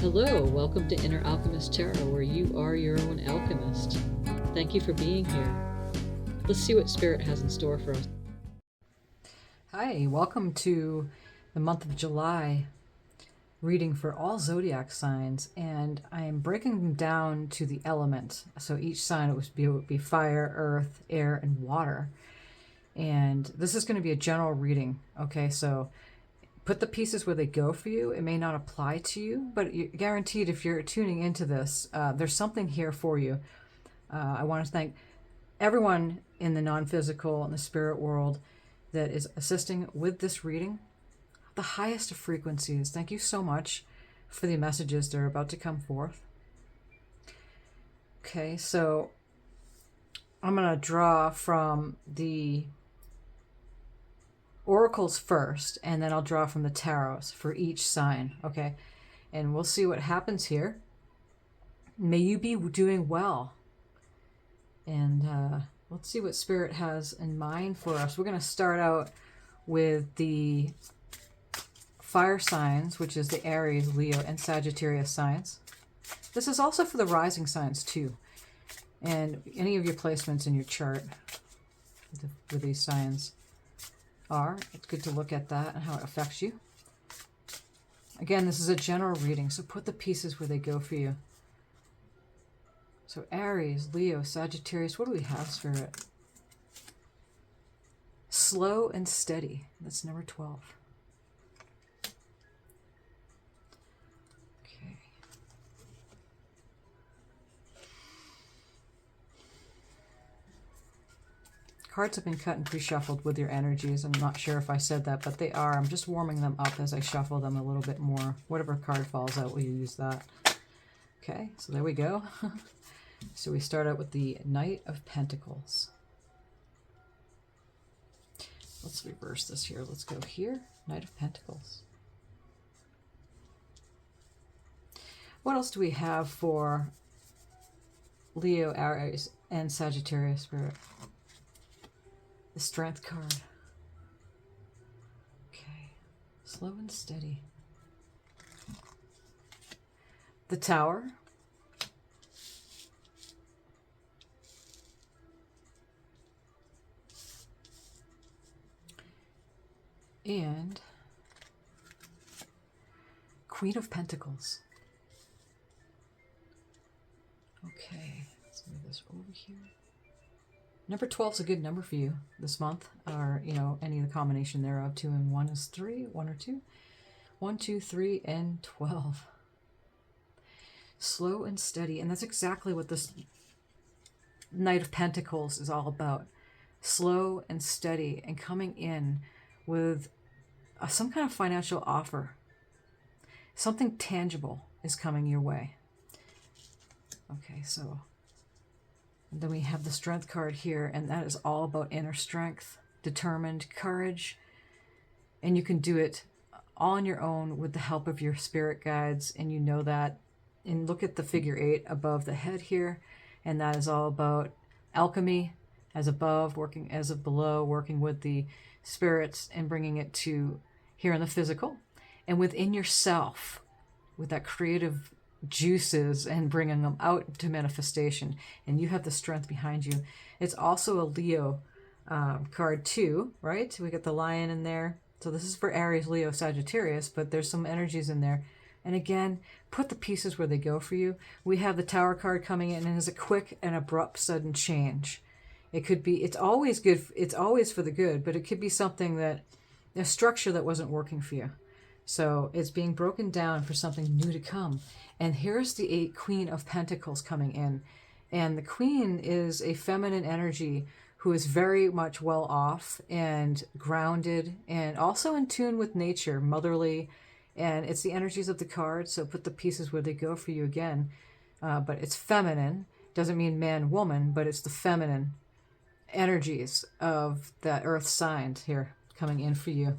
Hello, welcome to Inner Alchemist Tarot, where you are your own alchemist. Thank you for being here. Let's see what Spirit has in store for us. Hi, welcome to the month of July reading for all zodiac signs, and I am breaking them down to the element. So each sign would be fire, earth, air, and water. And this is going to be a general reading, okay? So put the pieces where they go for you. It may not apply to you, but you're guaranteed if you're tuning into this, there's something here for you. I want to thank everyone in the non-physical and the spirit world that is assisting with this reading. The highest of frequencies. Thank you so much for the messages that are about to come forth. Okay, so I'm going to draw from the oracles first, and then I'll draw from the tarots for each sign, okay? And we'll see what happens here. May you be doing well. And let's see what Spirit has in mind for us. We're going to start out with the fire signs, which is the Aries, Leo, and Sagittarius signs. This is also for the rising signs too. And any of your placements in your chart with these signs are. It's good to look at that and how it affects you. Again, this is a general reading, so put the pieces where they go for you. So Aries, Leo, Sagittarius, what do we have, Spirit? Slow and steady. That's number 12. Okay. Cards have been cut and pre-shuffled with your energies. I'm not sure if I said that, but they are. I'm just warming them up as I shuffle them a little bit more. Whatever card falls out, we'll use that. Okay, so there we go. So we start out with the Knight of Pentacles. Let's reverse this here. Let's go here. Knight of Pentacles. What else do we have for Leo, Aries, and Sagittarius, Spirit? The Strength card. Okay. Slow and steady. The Tower. And Queen of Pentacles. Okay, let's move this over here. Number 12 is a good number for you this month, or, you know, any of the combination thereof. 2 and 1 is 3, 1 or 2. 1, 2, 3, and 12. Slow and steady, and that's exactly what this Knight of Pentacles is all about. Slow and steady, and coming in with some kind of financial offer. Something tangible is coming your way. Okay, so and then we have the Strength card here, and that is all about inner strength, determined courage, and you can do it all on your own with the help of your spirit guides, and you know that. And look at the figure 8 above the head here, and that is all about alchemy, as above, working as of below, working with the spirits and bringing it to here in the physical, and within yourself, with that creative juices and bringing them out to manifestation. And you have the strength behind you. It's also a Leo card too, right? We got the lion in there. So this is for Aries, Leo, Sagittarius, but there's some energies in there. And again, put the pieces where they go for you. We have the Tower card coming in, and it's a quick and abrupt sudden change. It could be, it's always good, it's always for the good, but it could be something that, a structure that wasn't working for you. So it's being broken down for something new to come. And here's the Queen of Pentacles coming in. And the Queen is a feminine energy who is very much well off and grounded and also in tune with nature, motherly. And it's the energies of the card, so put the pieces where they go for you again. But it's feminine. Doesn't mean man, woman, but it's the feminine energies of that earth sign here coming in for you.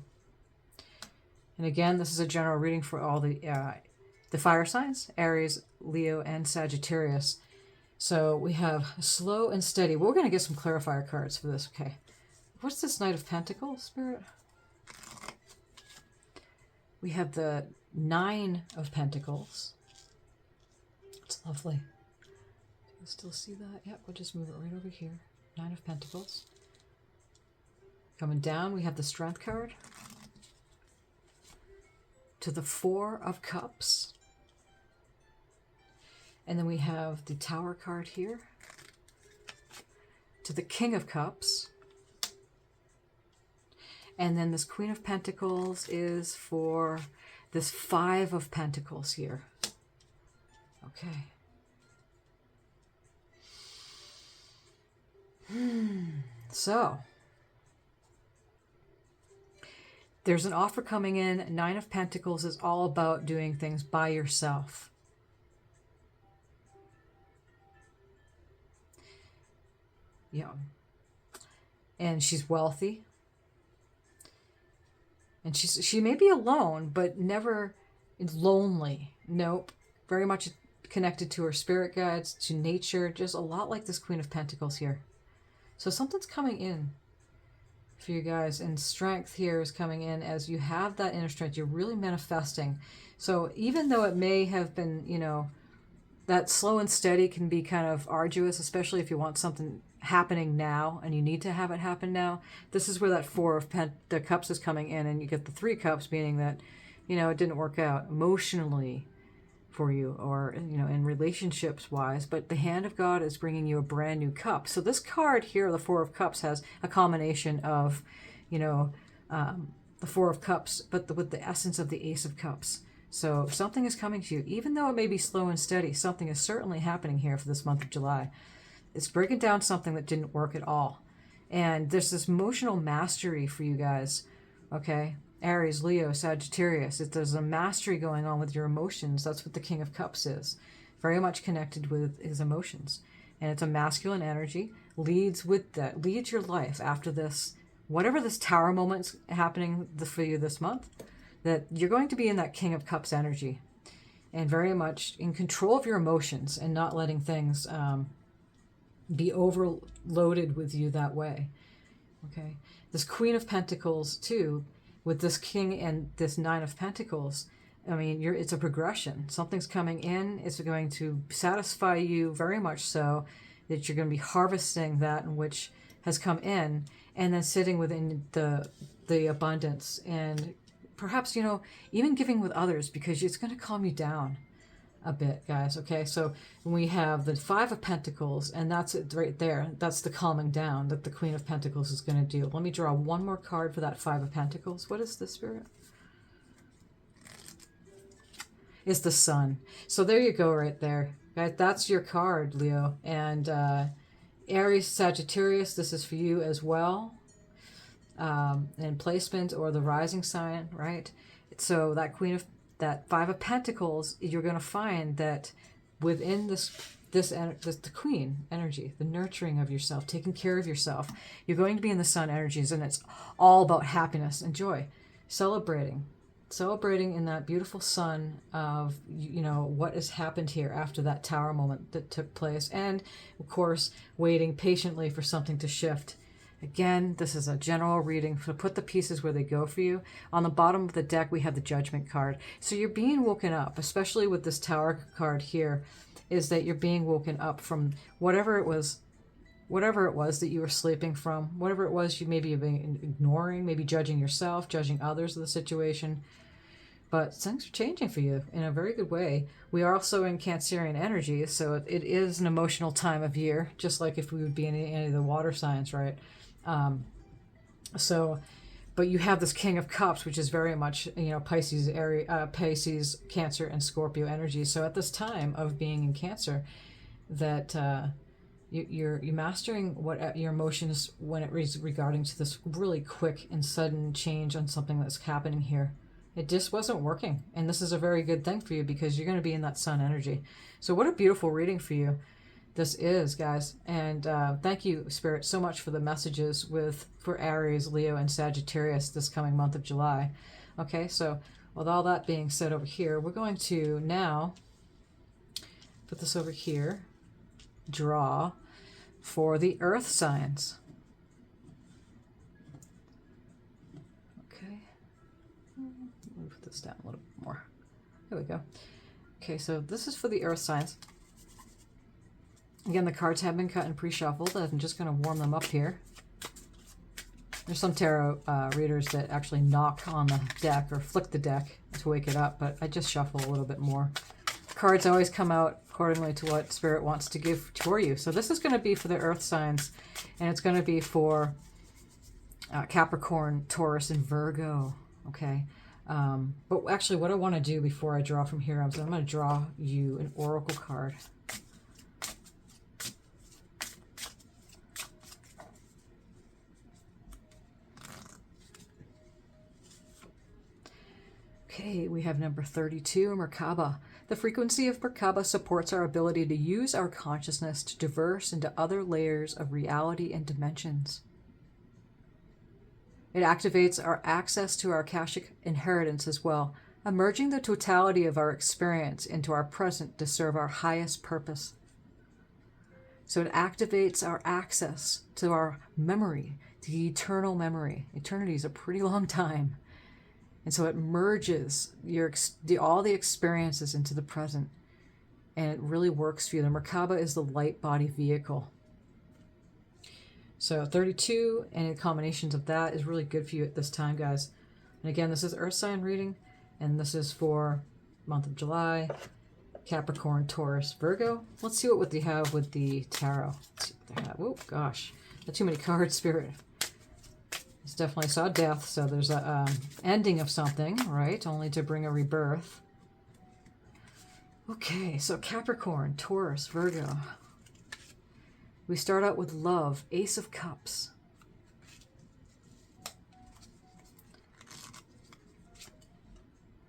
And again, this is a general reading for all the fire signs, Aries, Leo, and Sagittarius. So we have slow and steady. We're going to get some clarifier cards for this, okay? What's this Knight of Pentacles, Spirit? We have the 9 of Pentacles. It's lovely. Do you still see that? Yep, we'll just move it right over here. 9 of Pentacles. Coming down, we have the Strength card. To the 4 of Cups. And then we have the Tower card here. To the King of Cups. And then this Queen of Pentacles is for this 5 of Pentacles here. Okay. So, there's an offer coming in. 9 of Pentacles is all about doing things by yourself. Yeah. And she's wealthy. And she may be alone, but never lonely. Nope. Very much connected to her spirit guides, to nature, just a lot like this Queen of Pentacles here. So something's coming in for you guys, and strength here is coming in as you have that inner strength. You're really manifesting. So even though it may have been, you know, that slow and steady can be kind of arduous, especially if you want something happening now and you need to have it happen now. This is where that 4 of the Cups is coming in, and you get the 3 Cups, meaning that, you know, it didn't work out emotionally for you, or, you know, in relationships wise, but the hand of God is bringing you a brand new cup. So this card here, the 4 of Cups, has a combination of, you know, the 4 of Cups, but with the essence of the Ace of Cups. So something is coming to you, even though it may be slow and steady. Something is certainly happening here for this month of July. It's breaking down something that didn't work at all, and there's this emotional mastery for you guys. Okay. Aries, Leo, Sagittarius. There's a mastery going on with your emotions. That's what the King of Cups is. Very much connected with his emotions. And it's a masculine energy. Leads with that. Leads your life after this. Whatever this Tower moment's happening for you this month, that you're going to be in that King of Cups energy. And very much in control of your emotions and not letting things be overloaded with you that way. Okay. This Queen of Pentacles, too, with this King and this 9 of Pentacles, I mean, it's a progression. Something's coming in. It's going to satisfy you very much so that you're going to be harvesting that which has come in, and then sitting within the abundance, and perhaps, you know, even giving with others, because it's going to calm you down a bit, guys. Okay, so we have the 5 of Pentacles, and that's it right there. That's the calming down that the Queen of Pentacles is going to do. Let me draw one more card for that 5 of Pentacles. What is this, Spirit? It's the Sun. So there you go right there. Guys, that's your card, Leo. And Aries, Sagittarius, this is for you as well. And placement or the rising sign, right? So that 5 of Pentacles, you're going to find that within the Queen energy, the nurturing of yourself, taking care of yourself, you're going to be in the Sun energies, and it's all about happiness and joy, celebrating in that beautiful sun of, you know, what has happened here after that Tower moment that took place, and of course waiting patiently for something to shift. Again, this is a general reading, so put the pieces where they go for you. On the bottom of the deck, we have the Judgment card. So you're being woken up, especially with this Tower card here, is that you're being woken up from whatever it was that you were sleeping from, whatever it was you maybe have been ignoring, maybe judging yourself, judging others of the situation. But things are changing for you in a very good way. We are also in Cancerian energy, so it is an emotional time of year, just like if we would be in any of the water signs, right? But you have this King of Cups, which is very much, you know, Pisces, Pisces, Cancer, and Scorpio energy. So at this time of being in Cancer, that you're mastering what your emotions when it is regarding to this really quick and sudden change on something that's happening here. It just wasn't working, and this is a very good thing for you because you're going to be in that Sun energy. So what a beautiful reading for you this is, guys. And thank you, Spirit, so much for the messages for Aries, Leo, and Sagittarius this coming month of July. Okay, so with all that being said over here, we're going to now put this over here, draw for the Earth signs. Okay, let me put this down a little bit more. There we go. Okay, so this is for the Earth signs. Again, the cards have been cut and pre-shuffled. I'm just going to warm them up here. There's some tarot readers that actually knock on the deck or flick the deck to wake it up, but I just shuffle a little bit more. Cards always come out accordingly to what Spirit wants to give for you. So this is going to be for the earth signs, and it's going to be for Capricorn, Taurus, and Virgo. Okay. But actually what I want to do before I draw from here, I'm going to draw you an oracle card. Okay, we have number 32, Merkaba. The frequency of Merkaba supports our ability to use our consciousness to diverse into other layers of reality and dimensions. It activates our access to our Akashic inheritance as well, emerging the totality of our experience into our present to serve our highest purpose. So it activates our access to our memory, the eternal memory. Eternity is a pretty long time. And so it merges all the experiences into the present. And it really works for you. The Merkaba is the light body vehicle. So 32 and combinations of that is really good for you at this time, guys. And again, this is Earth sign reading. And this is for month of July. Capricorn, Taurus, Virgo. Let's see what they have with the tarot. Let's see what they have. Oh, gosh. Not too many cards, Spirit. It's definitely saw death, so there's a ending of something, right? Only to bring a rebirth. Okay, so Capricorn, Taurus, Virgo. We start out with love, Ace of Cups.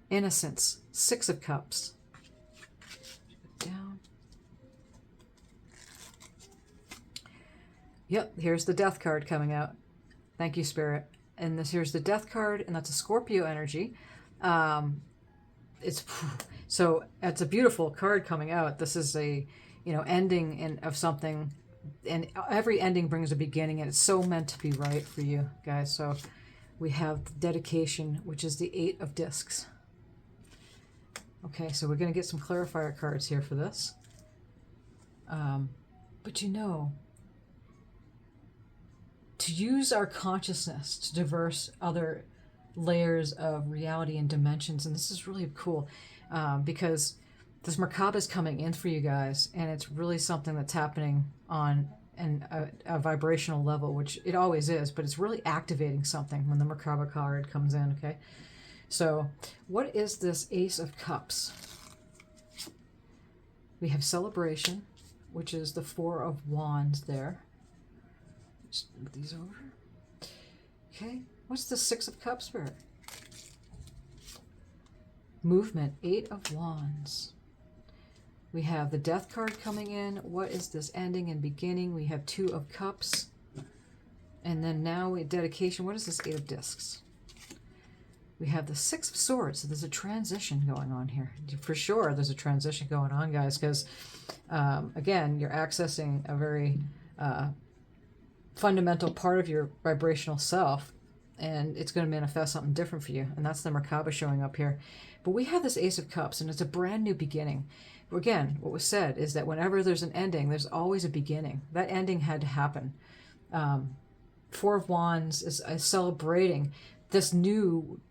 Innocence, Six of Cups. Down. Yep, here's the Death card coming out. Thank you, Spirit. And here's the Death card, and that's a Scorpio energy. It's a beautiful card coming out. This is a ending of something, and every ending brings a beginning, and it's so meant to be right for you guys. So we have the dedication, which is the 8 of Discs. Okay, so we're going to get some clarifier cards here for this. But to use our consciousness to diverse other layers of reality and dimensions. And this is really cool because this Merkaba is coming in for you guys, and it's really something that's happening on a vibrational level, which it always is, but it's really activating something when the Merkaba card comes in, okay? So what is this Ace of Cups? We have celebration, which is the 4 of Wands there. Just move these over. Okay, what's the 6 of Cups, Spirit? Movement, 8 of Wands. We have the Death card coming in. What is this ending and beginning? We have 2 of Cups. And then now we dedication. What is this 8 of Discs? We have the 6 of Swords. So there's a transition going on here. For sure, there's a transition going on, guys, because, again, you're accessing a very fundamental part of your vibrational self, and it's going to manifest something different for you, and that's the Merkaba showing up here. But we have this Ace of Cups, and it's a brand new beginning. Again, what was said is that whenever there's an ending, there's always a beginning. That ending had to happen. 4 of Wands is celebrating this new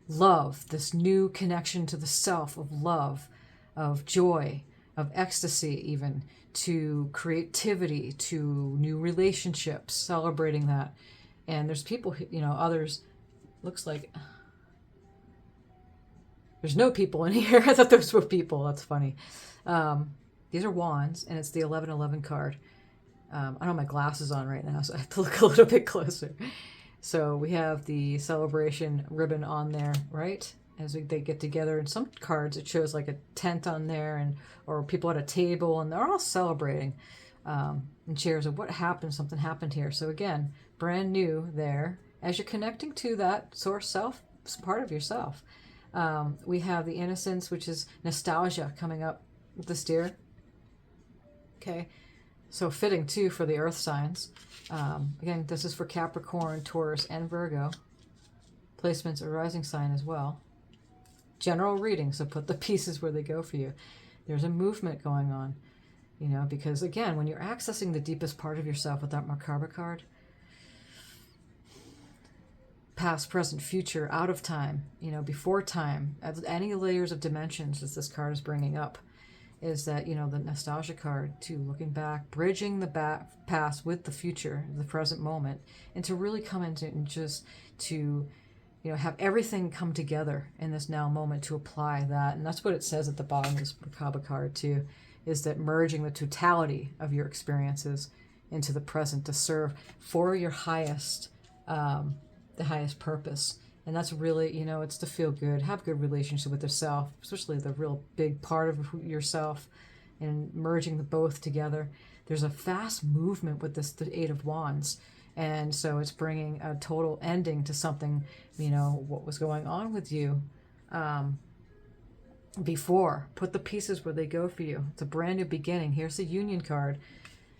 love, this new connection to the self of love, of joy, of ecstasy even, to creativity, to new relationships, celebrating that. And there's people, others, looks like there's no people in here. I thought those were people. That's funny. These are Wands, and it's the 1111 card. I don't have my glasses on right now, so I have to look a little bit closer. So we have the celebration ribbon on there, right? As they get together. In some cards, it shows like a tent on there, or people at a table, and they're all celebrating in chairs of what happened. Something happened here. So again, brand new there. As you're connecting to that source self, it's part of yourself. We have the innocence, which is nostalgia, coming up with the Steer. Okay, so fitting too for the earth signs. Again, this is for Capricorn, Taurus, and Virgo. Placements a rising sign as well. General reading, so put the pieces where they go for you. There's a movement going on. You know, because again, when you're accessing the deepest part of yourself with that Macabre card, past, present, future, out of time, you know, before time, any layers of dimensions as this card is bringing up, is that, you know, the nostalgia card to looking back, bridging the past with the future, the present moment, and to really come into and just to, you know, have everything come together in this now moment to apply that. And that's what it says at the bottom of this Macabre card too, is that merging the totality of your experiences into the present to serve for your highest, the highest purpose. And that's really, you know, it's to feel good, have good relationship with yourself, especially the real big part of yourself, and merging the both together. There's a fast movement with this, the Eight of Wands. And so it's bringing a total ending to something, you know, what was going on with you before. Put the pieces where they go for you. It's a brand new beginning. Here's the Union card.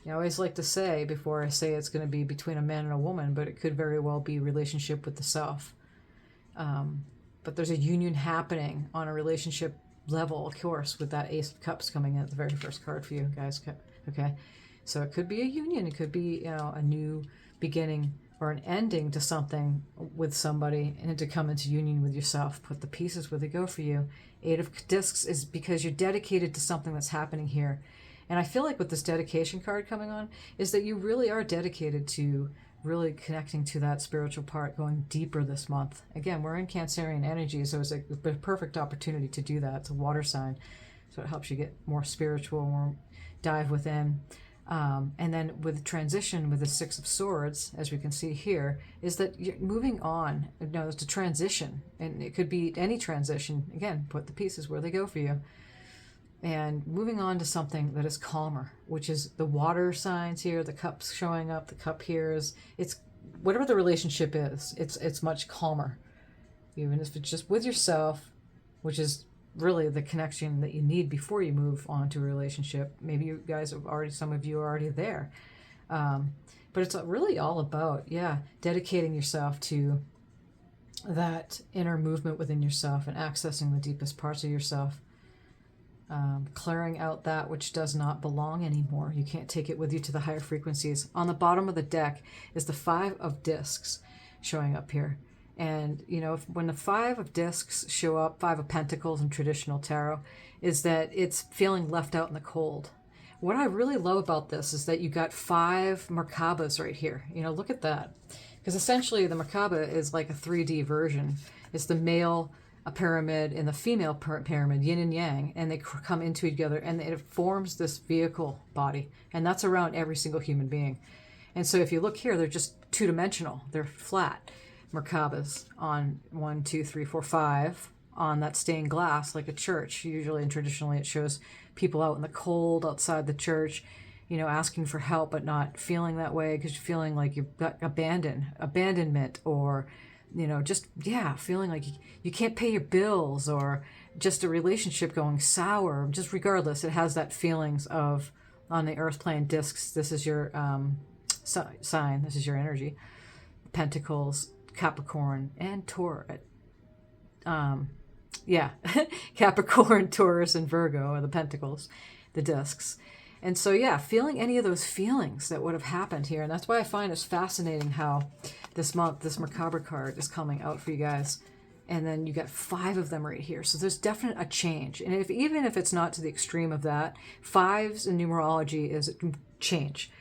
I always like to say, before I say it's going to be between a man and a woman, but it could very well be relationship with the self. But there's a union happening on a relationship level, of course, with that Ace of Cups coming in at the very first card for you guys. Okay, so it could be a union. It could be, you know, a new beginning or an ending to something with somebody, and to come into union with yourself. Put the pieces where they go for you. Eight of Discs is because you're dedicated to something that's happening here. And I feel like with this dedication card coming on is that you really are dedicated to really connecting to that spiritual part, going deeper this month. Again, we're in Cancerian energy, so it's a perfect opportunity to do that. It's a water sign, so it helps you get more spiritual, more dive within. And then with transition, with the Six of Swords, as we can see here, is that you're moving on. No, it's a transition, and it could be any transition. Again, put the pieces where they go for you. And moving on to something that is calmer, which is the water signs here, the cups showing up, the cup here is, it's whatever the relationship is, it's much calmer. Even if it's just with yourself, which is really the connection that you need before you move on to a relationship. Maybe you guys have already, some of you are already there. But it's really all about, dedicating yourself to that inner movement within yourself and accessing the deepest parts of yourself. Clearing out that which does not belong anymore. You can't take it with you to the higher frequencies. On the bottom of the deck is the Five of Discs showing up here. And, you know, when the Five of Discs show up, Five of Pentacles in traditional tarot, is that it's feeling left out in the cold. What I really love about this is that you got 5 Merkabas right here. You know, look at that. Because essentially the Merkaba is like a 3D version. It's the male a pyramid and the female pyramid, yin and yang, and they come into each other, and it forms this vehicle body, and that's around every single human being. And so if you look here, they're just two-dimensional. They're flat Merkabas on 1, 2, 3, 4, 5 on that stained glass, like a church. Usually and traditionally it shows people out in the cold outside the church, you know, asking for help but not feeling that way because you're feeling like you've got abandonment, or you know, just, feeling like you can't pay your bills, or just a relationship going sour. Just regardless, it has that feelings of, on the earth plane discs, this is your sign, this is your energy. Pentacles, Capricorn, and Taurus. Capricorn, Taurus, and Virgo are the pentacles, the discs. And so, feeling any of those feelings that would have happened here. And that's why I find it's fascinating how this month, this Macabre card is coming out for you guys. And then you got 5 of them right here. So there's definitely a change. And even if it's not to the extreme of that, 5s in numerology is change.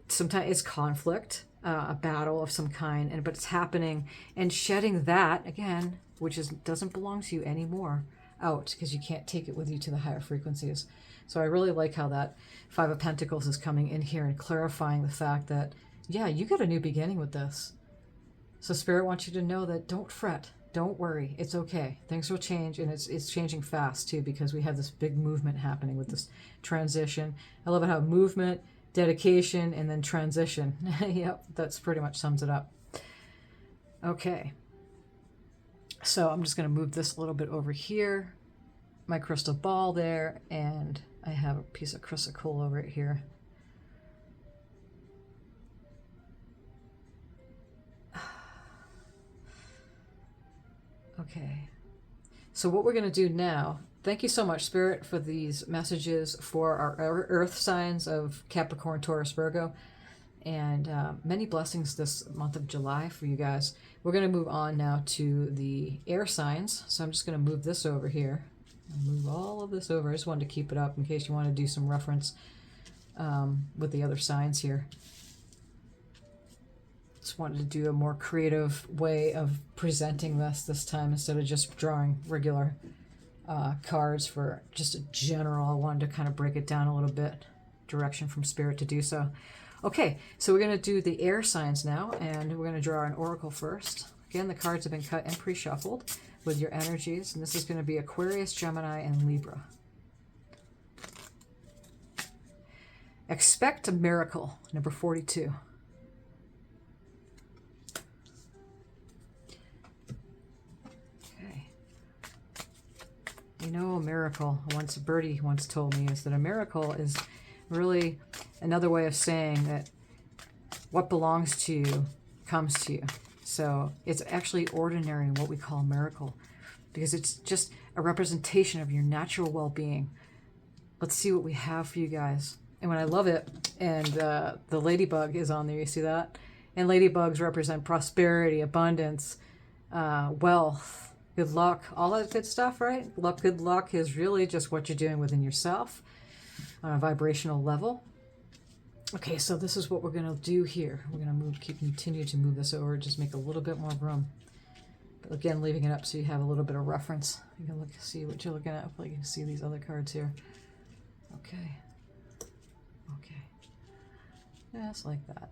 Sometimes it's conflict, a battle of some kind, but it's happening. And shedding that, again, which doesn't belong to you anymore, out, because you can't take it with you to the higher frequencies. So I really like how that 5 of Pentacles is coming in here and clarifying the fact that, you got a new beginning with this. So Spirit wants you to know that don't fret, don't worry, it's okay. Things will change, and it's changing fast too, because we have this big movement happening with this transition. I love it how movement, dedication, and then transition. Yep, that's pretty much sums it up. Okay. So I'm just going to move this a little bit over here. My crystal ball there, and I have a piece of chrysocolla right here. Okay. So what we're going to do now thank you so much, Spirit, for these messages for our earth signs of Capricorn, Taurus, Virgo. And many blessings this month of July for you guys. We're going to move on now to the air signs. So I'm just going to move this over here. I'll move all of this over. I just wanted to keep it up in case you want to do some reference with the other signs here. Just wanted to do a more creative way of presenting this time instead of just drawing regular cards for just a general. I wanted to kind of break it down a little bit. Direction from Spirit to do so. Okay, so we're going to do the air signs now, and we're going to draw an oracle first. Again, the cards have been cut and pre-shuffled with your energies, and this is going to be Aquarius, Gemini, and Libra. Expect a miracle, number 42. Okay. You know, a miracle, once a birdie once told me, is that a miracle is really another way of saying that what belongs to you comes to you. So it's actually ordinary, what we call a miracle, because it's just a representation of your natural well-being. Let's see what we have for you guys. And when I love it, and the ladybug is on there, you see that? And ladybugs represent prosperity, abundance, wealth, good luck, all that good stuff, right? Good luck is really just what you're doing within yourself on a vibrational level. Okay, so this is what we're going to do here. We're going to continue to move this over, just make a little bit more room. But again, leaving it up so you have a little bit of reference. You can see what you're looking at. Hopefully you can see these other cards here. Okay. Okay. Just like that.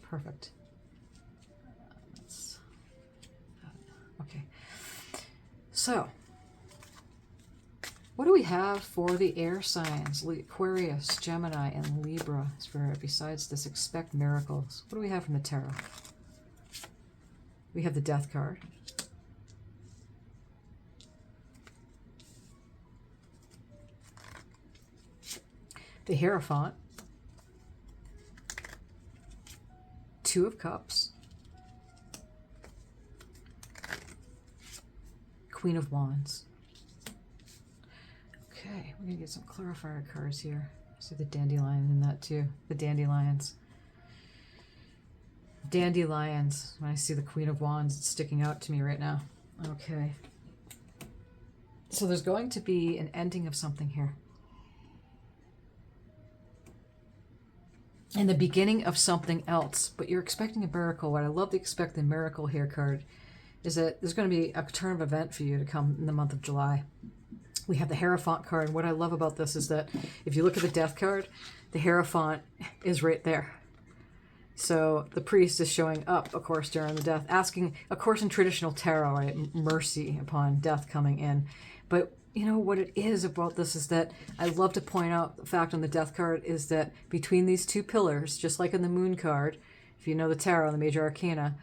Perfect. Okay. So, what do we have for the air signs? Aquarius, Gemini, and Libra. Besides this, expect miracles. What do we have from the tarot? We have the Death card. The Hierophant. Two of Cups. Queen of Wands. Okay, we're going to get some clarifier cards here. See the dandelion in that too. The dandelions. Dandelions. When I see the Queen of Wands, it's sticking out to me right now. Okay. So there's going to be an ending of something here. And the beginning of something else. But you're expecting a miracle. What I love the expect the miracle here card is that there's going to be a turn of event for you to come in the month of July. We have the Hierophant card, and what I love about this is that if you look at the Death card, the Hierophant is right there. So the priest is showing up, of course, during the death, asking, of course, in traditional tarot, right, mercy upon death coming in. But you know what it is about this is that I love to point out the fact on the Death card is that between these two pillars, just like in the Moon card, if you know the tarot, the major arcana,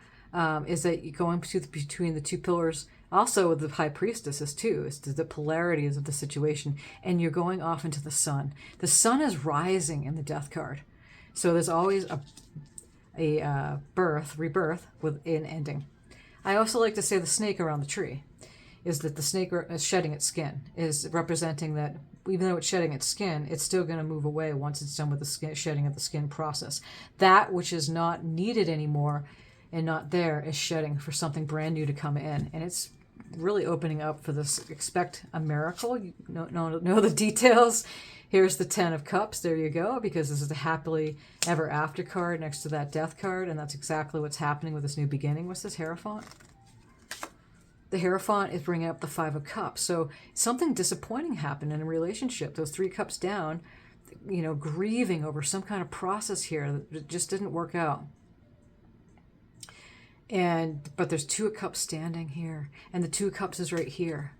is that you're going between the two pillars. Also with the High Priestesses too, is the polarities of the situation, and you're going off into the sun. The sun is rising in the Death card, so there's always a rebirth with an ending. I also like to say the snake around the tree is that the snake is shedding its skin, is representing that even though it's shedding its skin, it's still going to move away once it's done with the shedding of the skin process. That which is not needed anymore and not there is shedding for something brand new to come in, and it's really opening up for this. Expect a miracle. You know the details. Here's the 10 of Cups. There you go, because this is the happily ever after card next to that Death card, and that's exactly what's happening with this new beginning. What's this Hierophant? The Hierophant is bringing up the 5 of Cups. So something disappointing happened in a relationship. Those 3 cups down, you know, grieving over some kind of process here that just didn't work out. But there's 2 of Cups standing here, and the 2 of Cups is right here.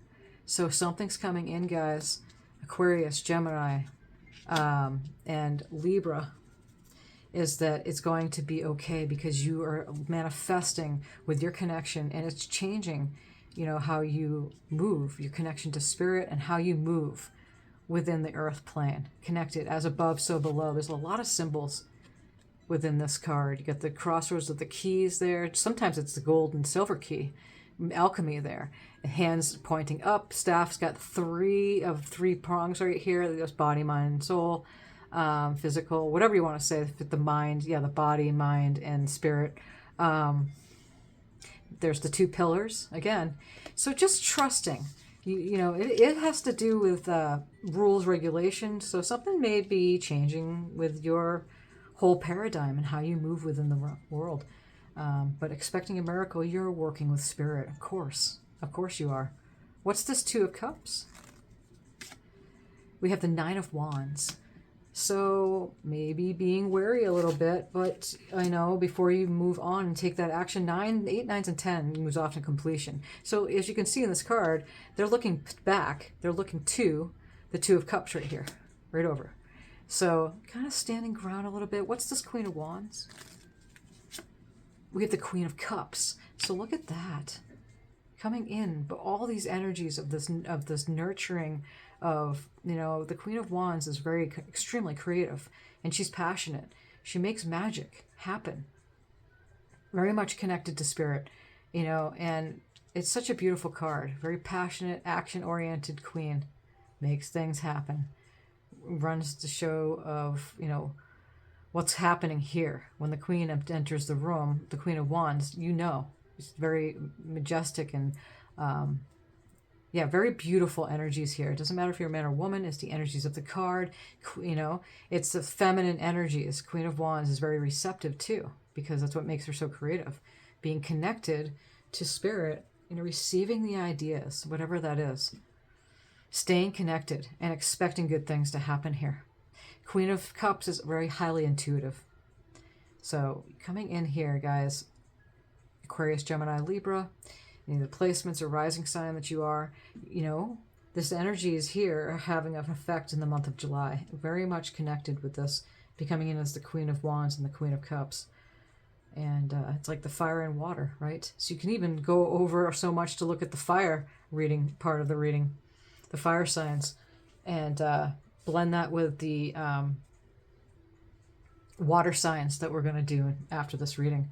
So something's coming in, guys. Aquarius, Gemini, and Libra, is that it's going to be okay because you are manifesting with your connection, and it's changing, you know, how you move, your connection to spirit, and how you move within the earth plane. Connected as above, so below. There's a lot of symbols within this card. You got the crossroads of the keys there. Sometimes it's the gold and silver key, alchemy there. Hands pointing up, staff's got three prongs right here. There's body, mind, soul, physical, whatever you want to say. The mind, yeah, the body, mind, and spirit. There's the two pillars again. So just trusting. You know, it has to do with rules, regulations. So something may be changing with your whole paradigm and how you move within the world. But expecting a miracle, you're working with spirit, of course. Of course you are. What's this Two of Cups? We have the Nine of Wands. So maybe being wary a little bit, but I know before you move on and take that action, 9, 8, 9, and 10 moves off to completion. So as you can see in this card, they're looking back. They're looking to the Two of Cups right here, right over. So kind of standing ground a little bit. What's this Queen of Wands? We have the Queen of Cups. So look at that. Coming in, but all these energies of this nurturing of, you know, the Queen of Wands is very extremely creative, and she's passionate. She makes magic happen. Very much connected to spirit, you know, and it's such a beautiful card. Very passionate, action-oriented queen. Makes things happen. Runs the show of, you know, what's happening here. When the queen enters the room, the Queen of Wands, you know, it's very majestic and yeah, very beautiful energies here. It doesn't matter if you're a man or woman. It's the energies of the card. You know, it's the feminine energies. Queen of Wands is very receptive too, because that's what makes her so creative. Being connected to spirit, you know, receiving the ideas, whatever that is. Staying connected and expecting good things to happen here. Queen of Cups is very highly intuitive. So coming in here, guys, Aquarius, Gemini, Libra, you know, the placements or rising sign that you are, you know, this energy is here having an effect in the month of July. Very much connected with this, becoming in as the Queen of Wands and the Queen of Cups. And it's like the fire and water, right? So you can even go over so much to look at the fire reading, part of the reading, the fire signs, and blend that with the water signs that we're going to do after this reading.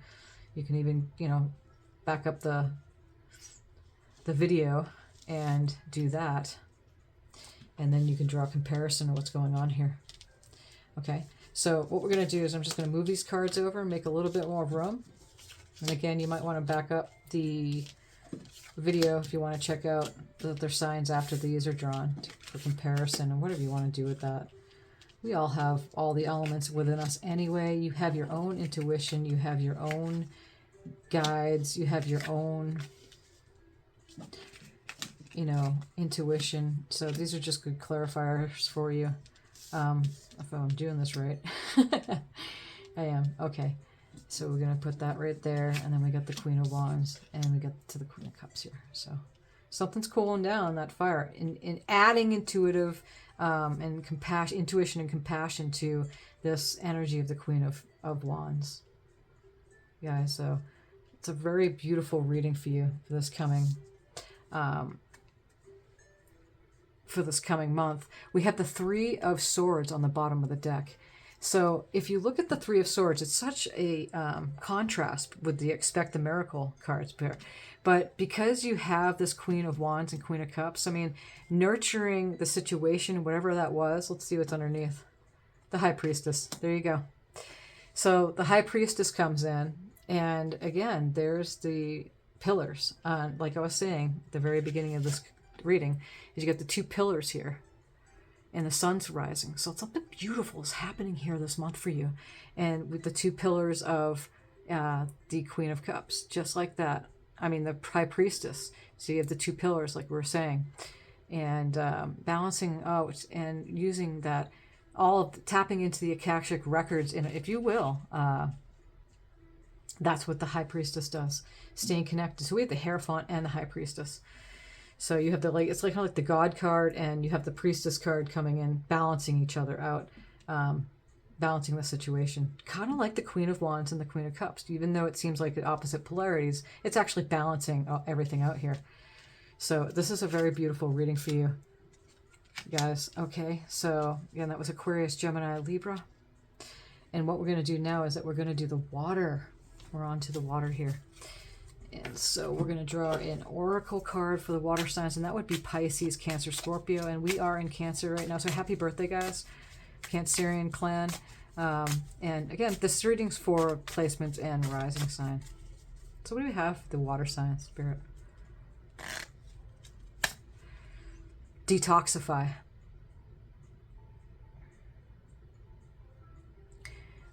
You can even, you know, back up the video and do that, and then you can draw a comparison of what's going on here. Okay, so what we're going to do is I'm just going to move these cards over and make a little bit more room. And again, you might want to back up the video if you want to check out the other signs after these are drawn for comparison, and whatever you want to do with that. We all have all the elements within us anyway. You have your own intuition, you have your own guides, you have your own, you know, intuition. So these are just good clarifiers for you. If I'm doing this right. I am. Okay. So we're going to put that right there, and then we got the Queen of Wands, and we got to the Queen of Cups here. So something's cooling down that fire, in adding intuitive and compassion, intuition and compassion to this energy of the Queen of Wands. Yeah, so it's a very beautiful reading for you for this coming month. We have the Three of Swords on the bottom of the deck. So if you look at the Three of Swords, it's such a contrast with the Expect the Miracle cards pair. But because you have this Queen of Wands and Queen of Cups, I mean, nurturing the situation, whatever that was, let's see what's underneath. The High Priestess. There you go. So the High Priestess comes in, and again, there's the pillars. Like I was saying at the very beginning of this reading, is you got the two pillars here, and the sun's rising. So something beautiful is happening here this month for you. And with the two pillars of the Queen of Cups, just like that. I mean, the High Priestess. So you have the two pillars, like we were saying. And balancing out and using that, all of tapping into the Akashic records, in, if you will. That's what the High Priestess does. Staying connected. So we have the Hierophant and the High Priestess. So you have the, like, it's like kind of like the God card, and you have the Priestess card coming in, balancing each other out, balancing the situation. Kind of like the Queen of Wands and the Queen of Cups. Even though it seems like the opposite polarities, it's actually balancing everything out here. So this is a very beautiful reading for you, guys. Okay, so again, that was Aquarius, Gemini, Libra. And what we're going to do now is that we're going to do the water. We're on to the water here. And so we're going to draw an oracle card for the water signs, and that would be Pisces, Cancer, Scorpio. And we are in Cancer right now. So happy birthday, guys. Cancerian clan. And again, this reading's for placements and rising sign. So what do we have? The water sign, Spirit. Detoxify.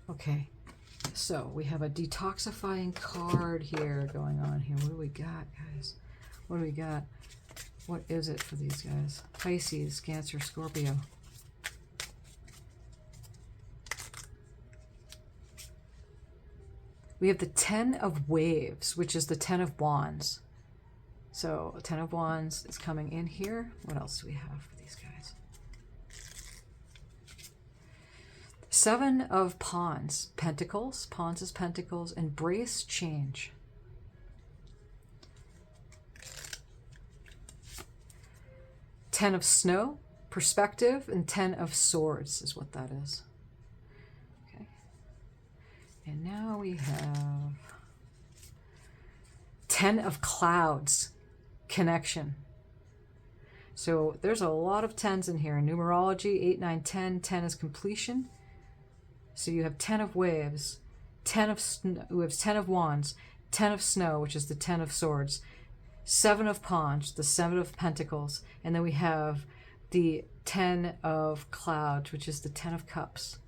Okay. So we have a detoxifying card here going on here. What do we got, guys? What do we got? What is it for these guys? Pisces, Cancer, Scorpio. We have the 10 of Waves, which is the 10 of Wands. So 10 of Wands is coming in here. What else do we have for these guys? 7 of Pawns, Pentacles. Pawns is Pentacles. Embrace change. Ten of Snow, Perspective, and 10 of Swords is what that is. Okay. And now we have 10 of Clouds, Connection. So there's a lot of 10s in here. In numerology, 8, 9, 10. 10 is completion. So you have 10 of Waves, 10 of Snow, we have 10 of Wands, 10 of Snow, which is the 10 of Swords, 7 of Pawns, the 7 of Pentacles, and then we have the 10 of Clouds, which is the 10 of Cups.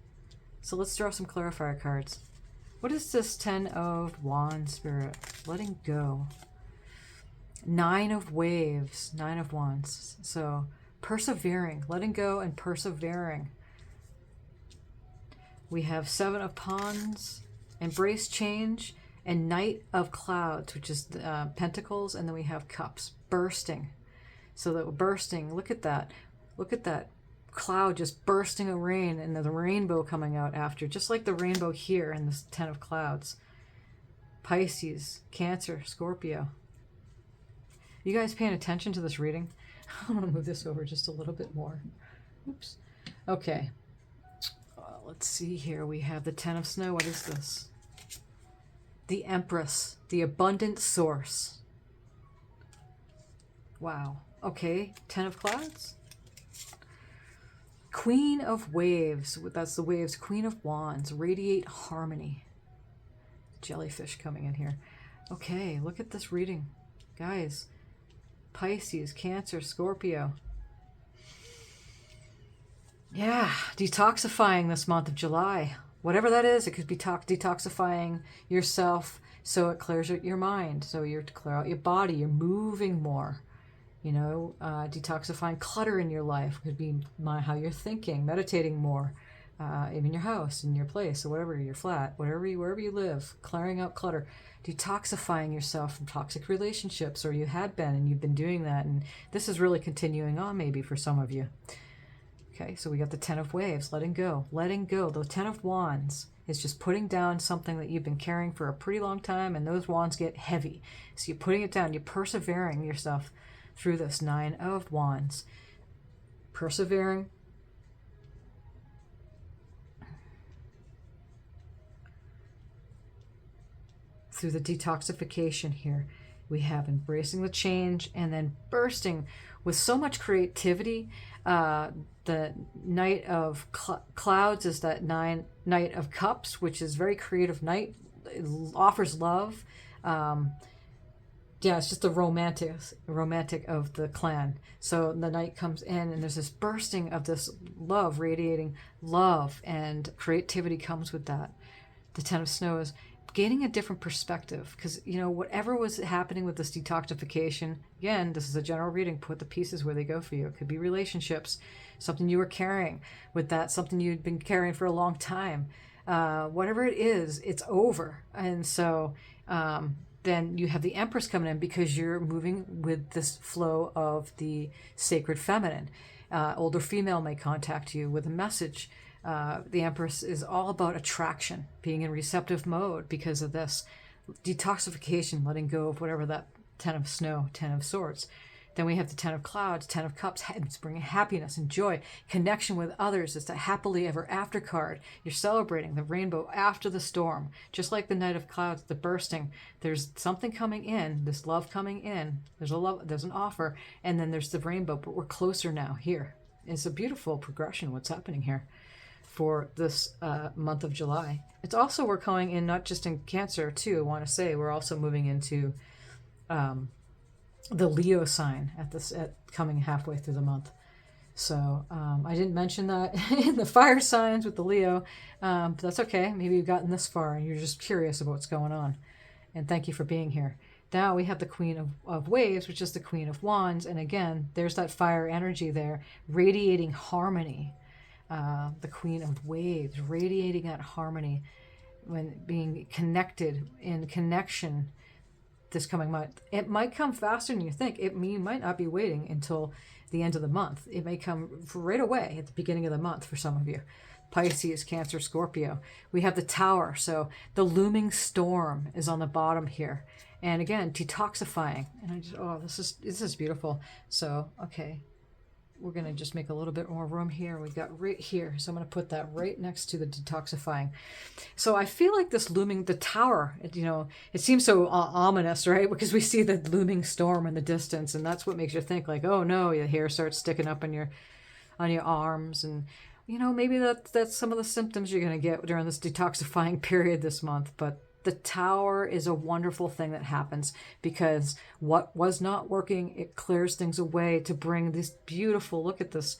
So let's draw some clarifier cards. What is this 10 of Wands, Spirit? Letting go. 9 of Waves, 9 of Wands. So persevering, letting go and persevering. We have 7 of Pawns, Embrace change, and Knight of Clouds, which is Pentacles, and then we have Cups, bursting. So that we're bursting, look at that. Look at that cloud just bursting of rain, and the rainbow coming out after, just like the rainbow here in this 10 of Clouds. Pisces, Cancer, Scorpio. You guys paying attention to this reading? I'm going to move this over just a little bit more. Oops. Okay. Let's see here. We have the 10 of Snow. What is this? The Empress, the abundant source. Wow. Okay. 10 of Clouds. Queen of Waves. That's the Waves. Queen of Wands. Radiate harmony. Jellyfish coming in here. Okay. Look at this reading. Guys. Pisces, Cancer, Scorpio. Yeah, detoxifying this month of July. Whatever that is, it could be detoxifying yourself so it clears out your mind. So you're to clear out your body. You're moving more. You know, detoxifying clutter in your life could be how you're thinking, meditating more, in your house, in your place, or whatever, your flat, wherever you live, clearing out clutter. Detoxifying yourself from toxic relationships, or you had been and you've been doing that, and this is really continuing on maybe for some of you. Okay, so we got the 10 of Waves, letting go. Letting go. The 10 of Wands is just putting down something that you've been carrying for a pretty long time, and those wands get heavy. So you're putting it down. You're persevering yourself through this 9 of Wands. Persevering. Through the detoxification here. We have embracing the change and then bursting with so much creativity. The Knight of Clouds is that Knight of Cups, which is very creative knight. It offers love. Yeah, it's just the romantic of the clan. So the Knight comes in, and there's this bursting of this love, radiating love, and creativity comes with that. The 10 of Snow is gaining a different perspective, because, you know, whatever was happening with this detoxification, again, this is a general reading, put the pieces where they go for you. It could be relationships, something you were carrying with that, something you'd been carrying for a long time. Whatever it is, it's over. And so then you have the Empress coming in, because you're moving with this flow of the sacred feminine. Older female may contact you with a message. The Empress is all about attraction, being in receptive mode because of this detoxification, letting go of whatever that 10 of Snow, 10 of Swords. Then we have the Ten of Clouds, Ten of Cups. It's bringing happiness and joy, connection with others. It's a happily ever after card. You're celebrating the rainbow after the storm. Just like the Knight of Clouds, the bursting. There's something coming in, this love coming in. There's a love, there's an offer, and then there's the rainbow, but we're closer now here. It's a beautiful progression what's happening here for this month of July. It's also, we're going in not just in Cancer too, I want to say, we're also moving into the Leo sign at coming halfway through the month. So I didn't mention that in the fire signs with the Leo, but that's okay. Maybe you've gotten this far and you're just curious about what's going on. And thank you for being here. Now we have the Queen of Waves, which is the Queen of Wands. And again, there's that fire energy there, radiating harmony. The Queen of Waves, radiating that harmony when being connected in connection this coming month. It might come faster than you think. You might not be waiting until the end of the month. It may come right away at the beginning of the month for some of you. Pisces, Cancer, Scorpio. We have the Tower. So the looming storm is on the bottom here. And again, detoxifying. And I just, oh, this is beautiful. So, okay. We're going to just make a little bit more room here. We've got right here. So I'm going to put that right next to the detoxifying. So I feel like this looming, the tower, it seems so ominous, right? Because we see the looming storm in the distance. And that's what makes you think like, oh no, your hair starts sticking up on your arms. And, maybe that's some of the symptoms you're going to get during this detoxifying period this month. But the Tower is a wonderful thing that happens because what was not working, it clears things away to bring this beautiful, look at this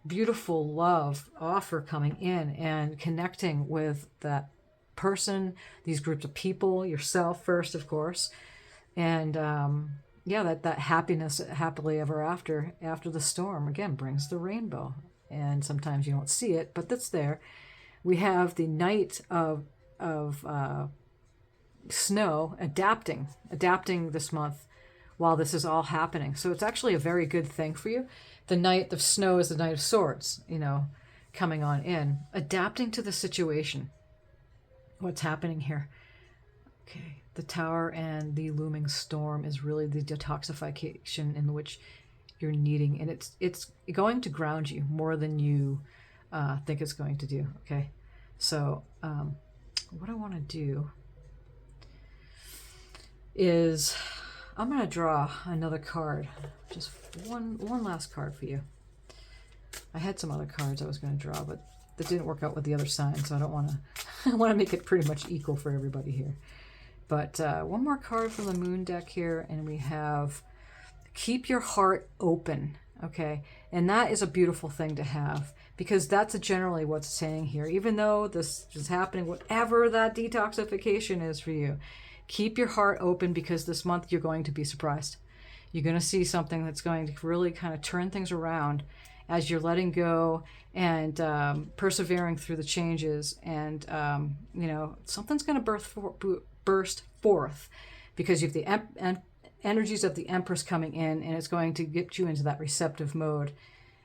beautiful love offer coming in and connecting with that person, these groups of people, yourself first, of course. And that happiness happily ever after the storm, again, brings the rainbow. And sometimes you don't see it, but that's there. We have the Knight of snow adapting this month while this is all happening. So it's actually a very good thing for you. The Knight of Snow is the Knight of Swords, coming on in, adapting to the situation. What's happening here? Okay, the Tower and the looming storm is really the detoxification in which you're needing, and it's going to ground you more than you think it's going to do. Okay, so what I want to do is I'm going to draw another card, just one last card for you. I had some other cards I was going to draw, but that didn't work out with the other sign, so I don't want to. I want to make it pretty much equal for everybody here. But one more card from the Moon deck here, and we have keep your heart open. Okay, and that is a beautiful thing to have, because that's generally what's saying here. Even though this is happening, whatever that detoxification is for you, keep your heart open, because this month you're going to be surprised. You're going to see something that's going to really kind of turn things around as you're letting go and persevering through the changes. And, something's going to burst forth, because you have the energies of the Empress coming in, and it's going to get you into that receptive mode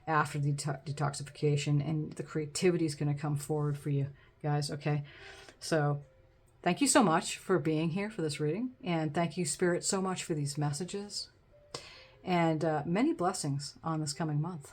after the detoxification, and the creativity is going to come forward for you guys. Okay, so thank you so much for being here for this reading, and thank you, Spirit, so much for these messages, and many blessings on this coming month.